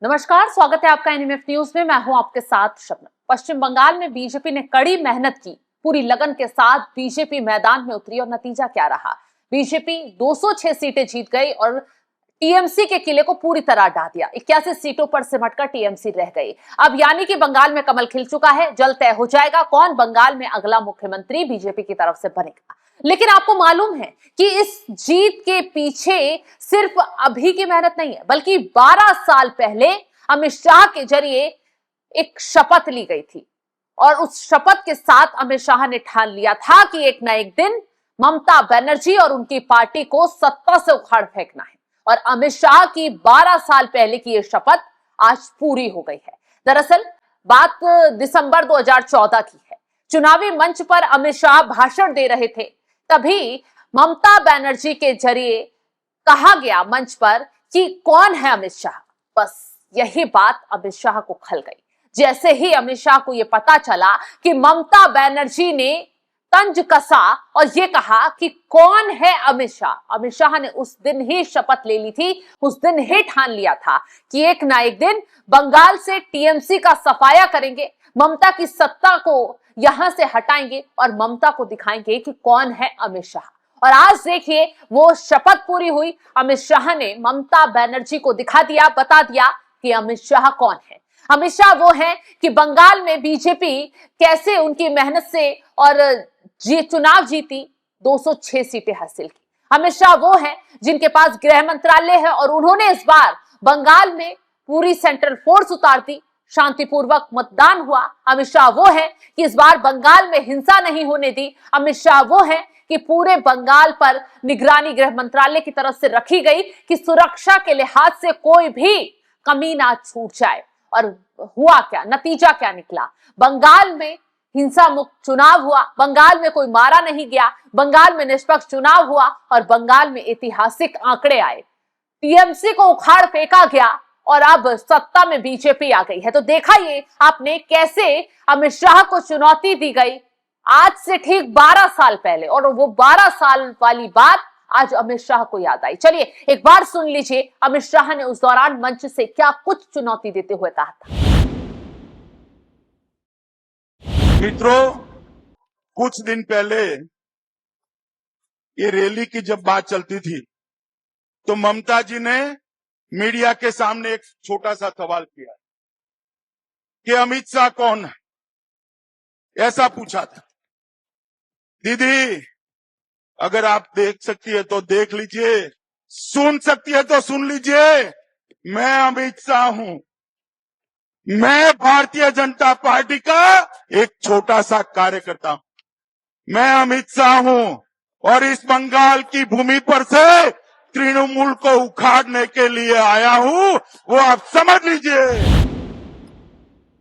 नमस्कार, स्वागत है आपका एनएमएफ न्यूज में। मैं हूं आपके साथ शबनम। पश्चिम बंगाल में बीजेपी ने कड़ी मेहनत की, पूरी लगन के साथ बीजेपी मैदान में उतरी और नतीजा क्या रहा? बीजेपी 206 सीटें जीत गई और टीएमसी के किले को पूरी तरह ढा दिया। 81 सीटों पर सिमटकर टीएमसी रह गई। अब यानी कि बंगाल में कमल खिल चुका है। जल्द तय हो जाएगा कौन बंगाल में अगला मुख्यमंत्री बीजेपी की तरफ से बनेगा। लेकिन आपको मालूम है कि इस जीत के पीछे सिर्फ अभी की मेहनत नहीं है, बल्कि 12 साल पहले अमित शाह के जरिए एक शपथ ली गई थी और उस शपथ के साथ अमित शाह ने ठान लिया था कि एक ना एक दिन ममता बनर्जी और उनकी पार्टी को सत्ता से उखाड़ फेंकना है। और अमित शाह की 12 साल पहले की यह शपथ आज पूरी हो गई है। दरअसल बात दिसंबर 2014 की है। चुनावी मंच पर अमित शाह भाषण दे रहे थे, तभी ममता बनर्जी के जरिए कहा गया मंच पर कि कौन है अमित शाह। बस यही बात अमित शाह को खल गई। जैसे ही अमित शाह को यह पता चला कि ममता बनर्जी ने तंज कसा और यह कहा कि कौन है अमित शाह ने उस दिन ही शपथ ले ली थी, उस दिन ही ठान लिया था कि एक ना एक दिन बंगाल से टीएमसी का सफाया करेंगे, ममता की सत्ता को यहां से हटाएंगे और ममता को दिखाएंगे कि कौन है अमित शाह। और आज देखिए वो शपथ पूरी हुई। अमित शाह ने ममता बनर्जी को दिखा दिया, बता दिया कि अमित शाह कौन है। अमित शाह वो है कि बंगाल में बीजेपी कैसे उनकी मेहनत से और चुनाव जीती, 206 सीटें हासिल की। अमित शाह वो है जिनके पास गृह मंत्रालय है और उन्होंने इस बार बंगाल में पूरी सेंट्रल फोर्स उतार दी, शांतिपूर्वक मतदान हुआ। अमित शाह वो है कि इस बार बंगाल में हिंसा नहीं होने दी। अमित शाह वो है कि पूरे बंगाल पर निगरानी गृह मंत्रालय की तरफ से रखी गई कि सुरक्षा के लिहाज से कोई भी कमी ना छूट जाए। और हुआ क्या, नतीजा क्या निकला? बंगाल में हिंसा मुक्त चुनाव हुआ, बंगाल में कोई मारा नहीं गया, बंगाल में निष्पक्ष चुनाव हुआ और बंगाल में ऐतिहासिक आंकड़े आए। टीएमसी को उखाड़ फेंका गया और अब सत्ता में बीजेपी आ गई है। तो देखा ये आपने कैसे अमित शाह को चुनौती दी गई आज से ठीक 12 साल पहले, और वो 12 साल वाली बात आज अमित शाह को याद आई। चलिए एक बार सुन लीजिए अमित शाह ने उस दौरान मंच से क्या कुछ चुनौती देते हुए कहा था। मित्रों, कुछ दिन पहले ये रैली की जब बात चलती थी तो ममता जी ने मीडिया के सामने एक छोटा सा सवाल किया कि अमित शाह कौन है, ऐसा पूछा था। दीदी, अगर आप देख सकती है तो देख लीजिए, सुन सकती है तो सुन लीजिए, मैं अमित शाह हूं। मैं भारतीय जनता पार्टी का एक छोटा सा कार्यकर्ता हूं। मैं अमित शाह हूं और इस बंगाल की भूमि पर से तृणमूल को उखाड़ने के लिए आया हूं, वो आप समझ लीजिए।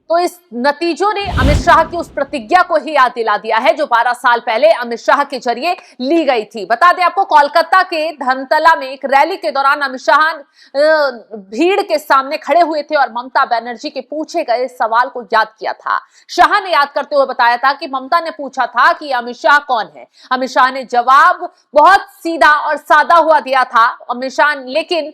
तो इस नतीजों ने अमित शाह की उस प्रतिज्ञा को ही याद दिला दिया है जो 12 साल पहले अमित शाह के जरिए ली गई थी। बता दें आपको, कोलकाता के धर्मतला में एक रैली के दौरान अमित शाह भीड़ के सामने खड़े हुए थे और ममता बनर्जी के पूछे गए सवाल को याद किया था। शाह ने याद करते हुए बताया था कि ममता ने पूछा था कि अमित शाह कौन है। अमित शाह ने जवाब बहुत सीधा और सादा हुआ दिया था। अमित शाह लेकिन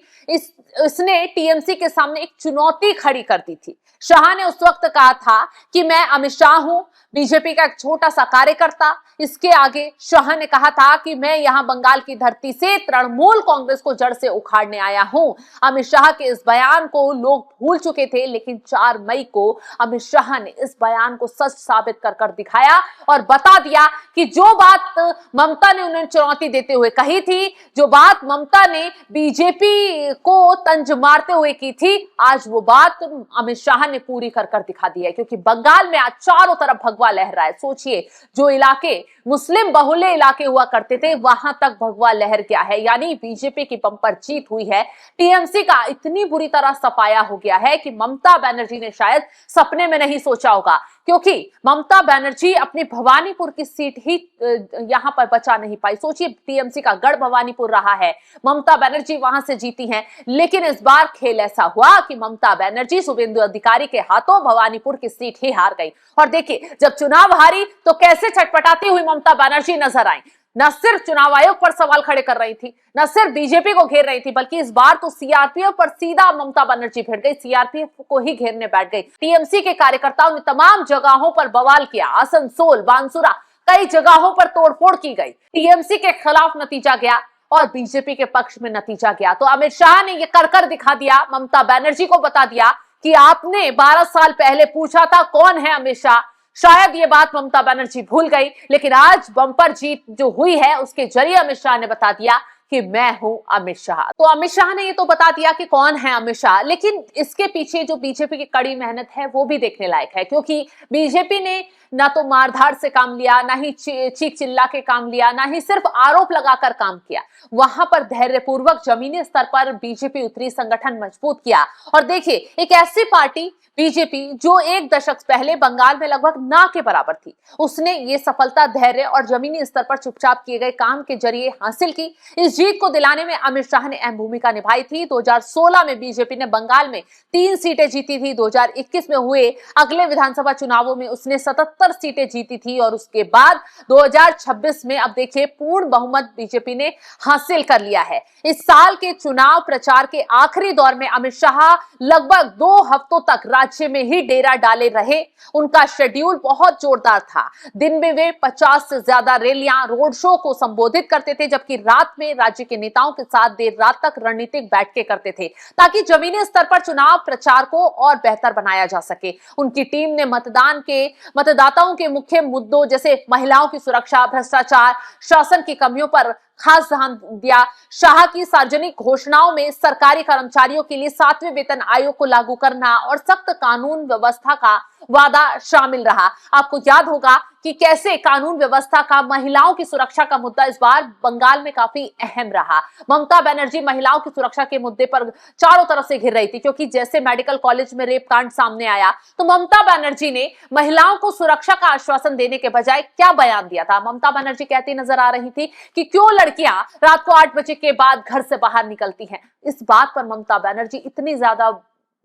इसने टीएमसी के सामने एक चुनौती खड़ी कर दी थी। शाह ने उस वक्त कहा था कि मैं अमित शाह हूं, बीजेपी का एक छोटा सा कार्यकर्ता। इसके आगे शाह ने कहा था कि मैं यहां बंगाल की धरती से तृणमूल कांग्रेस को जड़ से उखाड़ने आया हूं। अमित शाह के इस बयान को लोग भूल चुके थे, लेकिन 4 मई को अमित शाह ने इस बयान को सच साबित कर दिखाया और बता दिया कि जो बात ममता ने उन्हें चुनौती देते हुए कही थी, जो बात ममता ने बीजेपी को तंज मारते हुए की थी, आज वो बात अमित शाह ने पूरी कर दिखा दी है। क्योंकि बंगाल में आज चारों तरफ भगवा लहर रहा है। सोचिए, जो इलाके मुस्लिम बहुल्य इलाके हुआ करते थे वहां तक भगवा लहर क्या है, यानी बीजेपी की बंपर जीत हुई है। टीएमसी का इतनी बुरी तरह सफाया हो गया है कि ममता बनर्जी ने शायद सपने में नहीं सोचा होगा, क्योंकि ममता बनर्जी अपनी भवानीपुर की सीट ही यहां पर बचा नहीं पाई। सोचिए, टीएमसी का गढ़ भवानीपुर रहा है, ममता बनर्जी वहां से जीती हैं, लेकिन इस बार खेल ऐसा हुआ कि ममता बनर्जी शुभेंदु अधिकारी के हाथों भवानीपुर की सीट ही हार गई। और देखिए, जब चुनाव हारी तो कैसे छटपटाती हुई ममता बनर्जी नजर आई। न सिर्फ चुनाव आयोग पर सवाल खड़े कर रही थी, न सिर्फ बीजेपी को घेर रही थी, बल्कि इस बार तो सीआरपीएफ पर सीधा ममता बनर्जी भिड़ गई, सीआरपीएफ को ही घेरने बैठ गई। टीएमसी के कार्यकर्ताओं ने तमाम जगहों पर बवाल किया, आसनसोल, बांसुरा, कई जगहों पर तोड़फोड़ की गई। टीएमसी के खिलाफ नतीजा गया और बीजेपी के पक्ष में नतीजा गया। तो अमित शाह ने यह कर दिखा दिया, ममता बनर्जी को बता दिया कि आपने 12 साल पहले पूछा था कौन है अमित शाह। शायद ये बात ममता बनर्जी भूल गई, लेकिन आज बम्पर जीत जो हुई है उसके जरिए अमित शाह ने बता दिया कि मैं हूं अमित शाह। तो अमित शाह ने ये तो बता दिया कि कौन है अमित शाह, लेकिन इसके पीछे जो बीजेपी की कड़ी मेहनत है वो भी देखने लायक है, क्योंकि बीजेपी ने ना तो मारधाड़ से काम लिया, ना ही चीख चिल्ला के काम लिया, ना ही सिर्फ आरोप लगाकर काम किया। वहां पर धैर्यपूर्वक जमीनी स्तर पर बीजेपी उतरी, संगठन मजबूत किया। और देखिए, एक ऐसी पार्टी बीजेपी जो एक दशक पहले बंगाल में लगभग ना के बराबर थी, उसने ये सफलता धैर्य और जमीनी स्तर पर चुपचाप किए गए काम के जरिए हासिल की। इस जीत को दिलाने में अमित शाह ने अहम भूमिका निभाई थी। 2016 में बीजेपी ने बंगाल में 3 सीटें जीती थी। 2021 में हुए अगले विधानसभा चुनावों में उसने 77 सीटें जीती थी और उसके बाद 2026 में अब देखिए पूर्ण बहुमत बीजेपी ने हासिल कर लिया है। इस साल के चुनाव प्रचार के आखिरी दौर में अमित शाह लगभग 2 हफ्तों तक राज्य में ही डेरा डाले रहे। उनका शेड्यूल बहुत जोरदार था। दिन में वे 50 से ज्यादा रैलियां, रोड शो को संबोधित करते थे, जबकि रात में राज्य के नेताओं के साथ देर रात तक रणनीतिक बैठकें करते थे, ताकि जमीनी स्तर पर चुनाव प्रचार को और बेहतर बनाया जा सके। उनकी टीम ने मतदाताओं के मुख्य मुद्दों जैसे महिलाओं की सुरक्षा, भ्रष्टाचार, शासन की कमियों पर खास ध्यान दिया। शाह की सार्वजनिक घोषणाओं में सरकारी कर्मचारियों के लिए 7वें वेतन आयोग को लागू करना और सख्त कानून व्यवस्था का वादा शामिल रहा। आपको याद होगा कि कैसे कानून व्यवस्था का, महिलाओं की सुरक्षा का मुद्दा इस बार बंगाल में काफी अहम रहा। ममता बनर्जी महिलाओं की सुरक्षा के मुद्दे पर चारों तरफ से घिर रही थी, क्योंकि जैसे मेडिकल कॉलेज में रेप कांड सामने आया तो ममता बनर्जी ने महिलाओं को सुरक्षा का आश्वासन देने के बजाय क्या बयान दिया था। ममता बनर्जी कहती नजर आ रही थी कि क्यों लड़कियां रात को 8 बजे के बाद घर से बाहर निकलती हैं। इस बात पर ममता बनर्जी इतनी ज्यादा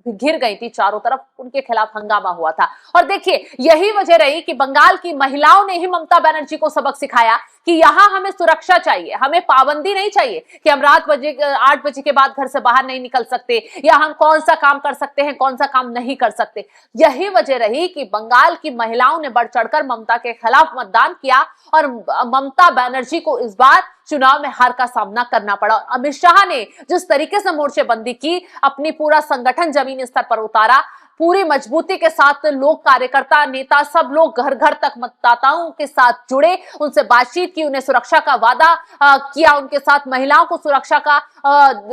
घिर गई थी, चारों तरफ उनके खिलाफ हंगामा हुआ था। और देखिए, यही वजह रही कि बंगाल की महिलाओं ने ही ममता बनर्जी को सबक सिखाया कि यहां हमें सुरक्षा चाहिए, हमें पाबंदी नहीं चाहिए कि हम रात 8 बजे के बाद घर से बाहर नहीं निकल सकते, या हम कौन सा काम कर सकते हैं, कौन सा काम नहीं कर सकते। यही वजह रही कि बंगाल की महिलाओं ने बढ़ चढ़कर ममता के खिलाफ मतदान किया और ममता बनर्जी को इस बार चुनाव में हार का सामना करना पड़ा। अमित शाह ने जिस तरीके से मोर्चेबंदी की, अपनी पूरा संगठन जमीनी स्तर पर उतारा, पूरी मजबूती के साथ लोग, कार्यकर्ता, नेता, सब लोग घर घर तक मतदाताओं के साथ जुड़े, उनसे बातचीत की, उन्हें सुरक्षा का वादा किया, उनके साथ महिलाओं को सुरक्षा का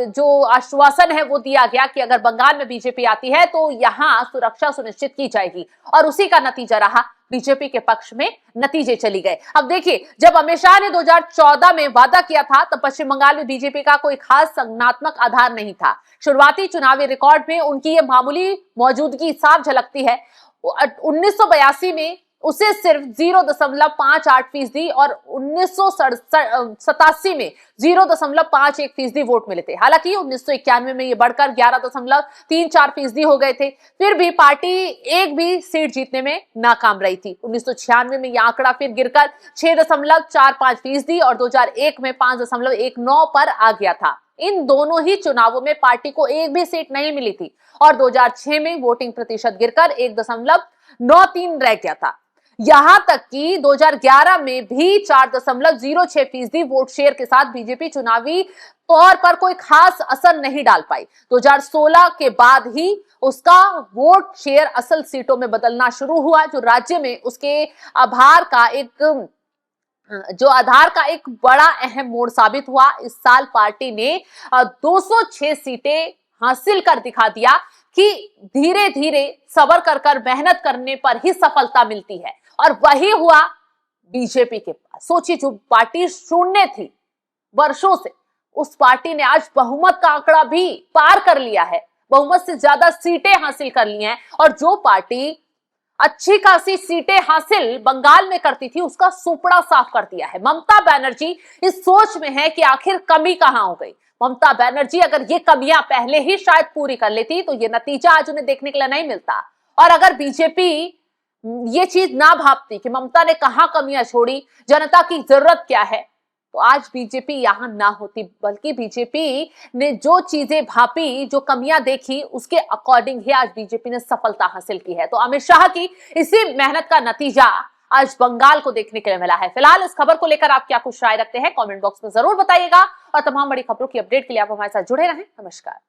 जो आश्वासन है वो दिया गया कि अगर बंगाल में बीजेपी आती है तो यहां सुरक्षा सुनिश्चित की जाएगी। और उसी का नतीजा रहा, बीजेपी के पक्ष में नतीजे चली गए। अब देखिए, जब अमित शाह ने 2014 में वादा किया था तब पश्चिम बंगाल में बीजेपी का कोई खास संगठनात्मक आधार नहीं था। शुरुआती चुनावी रिकॉर्ड में उनकी ये मामूली मौजूदगी साफ झलकती है। 1982 में उसे सिर्फ 0.58% और 1987 में 0.51% वोट मिले थे। हालांकि 1991 में ये बढ़कर 11.34% हो गए थे। फिर भी पार्टी एक भी सीट जीतने में नाकाम रही थी। 1996 में यह आंकड़ा फिर गिरकर 6.45% और 2001 में 5.19 पर आ गया था। इन दोनों ही चुनावों में पार्टी को एक भी सीट नहीं मिली थी और 2006 में वोटिंग प्रतिशत गिरकर 1.93 रह गया था। यहां तक कि 2011 में भी 4.06% वोट शेयर के साथ बीजेपी चुनावी तौर पर कोई खास असर नहीं डाल पाई। 2016 के बाद ही उसका वोट शेयर असल सीटों में बदलना शुरू हुआ, जो राज्य में उसके आधार का एक बड़ा अहम मोड़ साबित हुआ। इस साल पार्टी ने 206 सीटें हासिल कर दिखा दिया कि धीरे धीरे सब्र कर मेहनत करने पर ही सफलता मिलती है, और वही हुआ बीजेपी के पास। सोचिए, जो पार्टी शून्य थी वर्षों से, उस पार्टी ने आज बहुमत का आंकड़ा भी पार कर लिया है, बहुमत से ज्यादा सीटें हासिल कर ली हैं। और जो पार्टी अच्छी खासी सीटें हासिल बंगाल में करती थी, उसका सुपड़ा साफ कर दिया है। ममता बनर्जी इस सोच में है कि आखिर कमी कहां हो गई। ममता बनर्जी अगर ये कमियां पहले ही शायद पूरी कर लेती तो ये नतीजा आज उन्हें देखने के लिए नहीं मिलता। और अगर बीजेपी ये चीज ना भापती कि ममता ने कहां कमियां छोड़ी, जनता की जरूरत क्या है, तो आज बीजेपी यहां ना होती, बल्कि बीजेपी ने जो चीजें भापी, जो कमियां देखी, उसके अकॉर्डिंग ही आज बीजेपी ने सफलता हासिल की है। तो अमित शाह की इसी मेहनत का नतीजा आज बंगाल को देखने के लिए मिला है। फिलहाल इस खबर को लेकर आप क्या कुछ राय रखते हैं, कमेंट बॉक्स में जरूर बताइएगा और तमाम बड़ी खबरों की अपडेट के लिए आप हमारे साथ जुड़े रहें। नमस्कार।